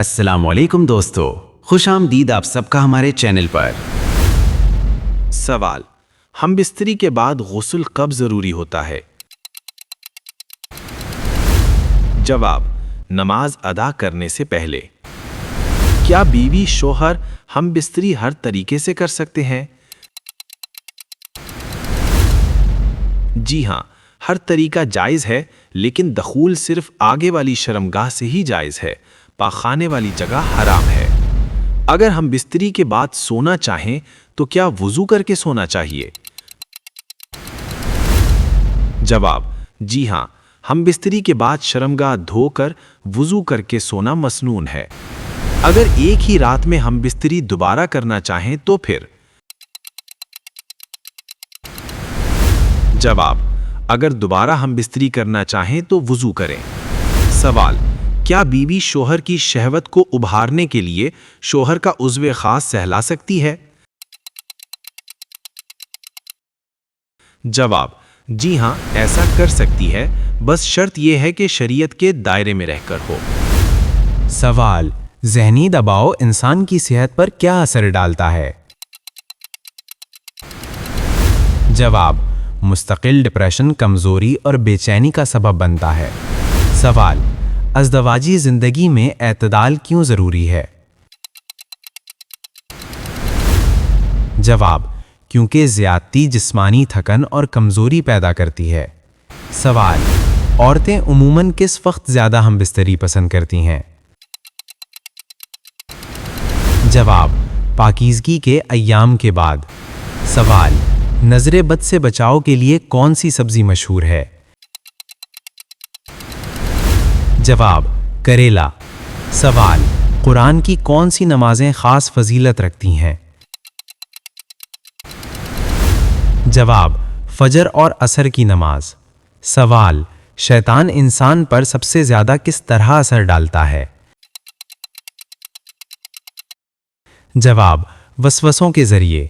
السلام علیکم دوستو، خوش آمدید آپ سب کا ہمارے چینل پر۔ سوال: ہم بستری کے بعد غسل کب ضروری ہوتا ہے؟ جواب: نماز ادا کرنے سے پہلے۔ کیا بیوی شوہر ہم بستری ہر طریقے سے کر سکتے ہیں؟ جی ہاں، ہر طریقہ جائز ہے، لیکن دخول صرف آگے والی شرمگاہ سے ہی جائز ہے، پاخانے والی جگہ حرام ہے۔ اگر ہم بستری کے بعد سونا چاہیں تو کیا وضو کر کے سونا چاہیے؟ جواب: جی ہاں، ہم بستری کے بعد شرمگاہ دھو کر وضو کر کے سونا مسنون ہے۔ اگر ایک ہی رات میں ہم بستری دوبارہ کرنا چاہیں تو پھر؟ جواب: اگر دوبارہ ہم بستری کرنا چاہیں تو وضو کریں۔ سوال: کیا بیوی شوہر کی شہوت کو ابھارنے کے لیے شوہر کا عضو خاص سہلا سکتی ہے؟ جواب: جی ہاں، ایسا کر سکتی ہے، بس شرط یہ ہے کہ شریعت کے دائرے میں رہ کر ہو۔ سوال: ذہنی دباؤ انسان کی صحت پر کیا اثر ڈالتا ہے؟ جواب: مستقل ڈپریشن، کمزوری اور بے چینی کا سبب بنتا ہے۔ سوال: ازدواجی زندگی میں اعتدال کیوں ضروری ہے؟ جواب: کیونکہ زیادتی جسمانی تھکن اور کمزوری پیدا کرتی ہے۔ سوال: عورتیں عموماً کس وقت زیادہ ہم بستری پسند کرتی ہیں؟ جواب: پاکیزگی کے ایام کے بعد۔ سوال: نظر بد سے بچاؤ کے لیے کون سی سبزی مشہور ہے؟ جواب: کریلا۔ سوال: قرآن کی کون سی نمازیں خاص فضیلت رکھتی ہیں؟ جواب: فجر اور عصر کی نماز۔ سوال: شیطان انسان پر سب سے زیادہ کس طرح اثر ڈالتا ہے؟ جواب: وسوسوں کے ذریعے۔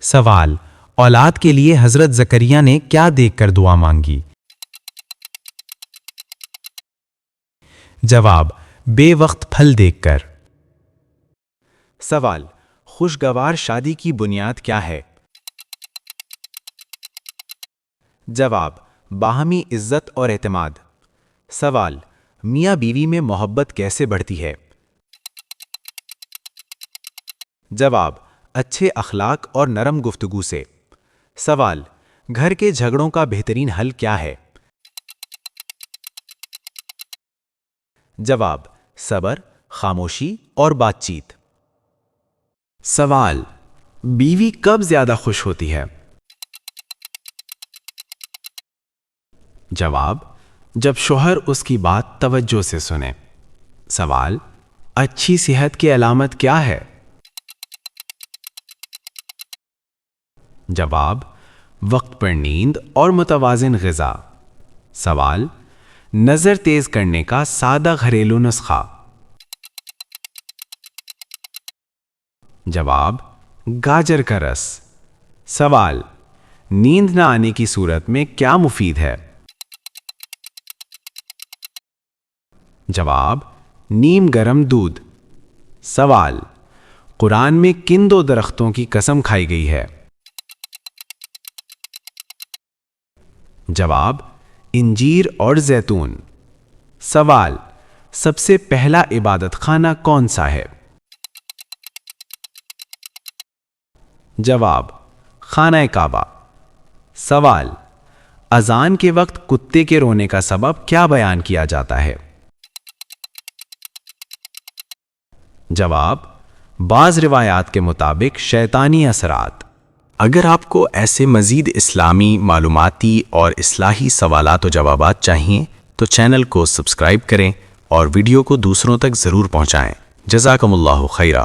سوال: اولاد کے لیے حضرت زکریا نے کیا دیکھ کر دعا مانگی؟ جواب: بے وقت پھل دیکھ کر۔ سوال: خوشگوار شادی کی بنیاد کیا ہے؟ جواب: باہمی عزت اور اعتماد۔ سوال: میاں بیوی میں محبت کیسے بڑھتی ہے؟ جواب: اچھے اخلاق اور نرم گفتگو سے۔ سوال: گھر کے جھگڑوں کا بہترین حل کیا ہے؟ جواب: صبر، خاموشی اور بات چیت۔ سوال: بیوی کب زیادہ خوش ہوتی ہے؟ جواب: جب شوہر اس کی بات توجہ سے سنے۔ سوال: اچھی صحت کی علامت کیا ہے؟ جواب: وقت پر نیند اور متوازن غذا۔ سوال: نظر تیز کرنے کا سادہ گھریلو نسخہ۔ جواب: گاجر کا رس۔ سوال: نیند نہ آنے کی صورت میں کیا مفید ہے؟ جواب: نیم گرم دودھ۔ سوال: قرآن میں کن دو درختوں کی قسم کھائی گئی ہے؟ جواب: انجیر اور زیتون۔ سوال: سب سے پہلا عبادت خانہ کون سا ہے؟ جواب: خانہ کعبہ۔ سوال: اذان کے وقت کتے کے رونے کا سبب کیا بیان کیا جاتا ہے؟ جواب: بعض روایات کے مطابق شیطانی اثرات۔ اگر آپ کو ایسے مزید اسلامی معلوماتی اور اصلاحی سوالات و جوابات چاہیے تو چینل کو سبسکرائب کریں اور ویڈیو کو دوسروں تک ضرور پہنچائیں۔ جزاکم اللہ خیرہ۔